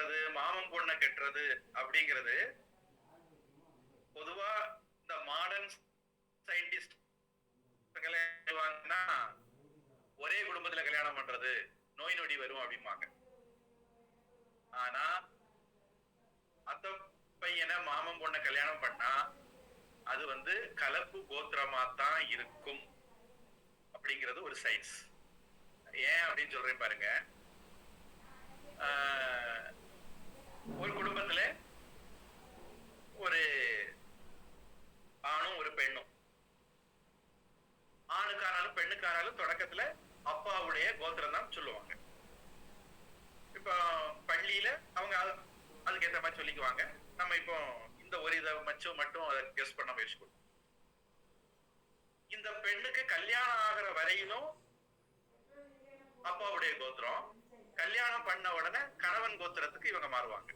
கட்டுறது, மாமன் பொண்ணை கட்டுறது அப்படிங்கிறது பொதுவா இந்த மாடர்ன் சயின்டிஸ்ட் ஒரே குடும்பத்துல கல்யாணம் பண்றது நோய் நொடி வரும் அப்படிம்பாங்க. ஆனா அத்த பையனை மாமன் பொண்ணை கல்யாணம் பண்ணா அது வந்து கலப்பு கோத்திரமா தான் இருக்கும் அப்படிங்கிறது ஒரு சயின்ஸ். ஏன் அப்படின்னு சொல்றேன் பாருங்க. ஒரு குடும்பத்துல ஒரு ஆணும் ஒரு பெண்ணும், ஆணுக்கானாலும் பெண்ணுக்கானாலும் தொடக்கத்துல அப்பாவுடைய கோத்திரம் தான் சொல்லுவாங்க. இப்ப பள்ளியில அவங்க அதுக்கு ஏற்ற மாதிரி சொல்லிக்குவாங்க. நம்ம இப்போ இந்த ஒரு இதை மட்டும் அதை கெஸ் பண்ண முயற்சி பண்ணுவோம். இந்த பெண்ணுக்கு கல்யாணம் ஆகிற வரையிலும் அப்பாவுடைய கோத்திரம், கல்யாணம் பண்ண உடனே கணவன் கோத்திரத்துக்கு இவங்க மாறுவாங்க.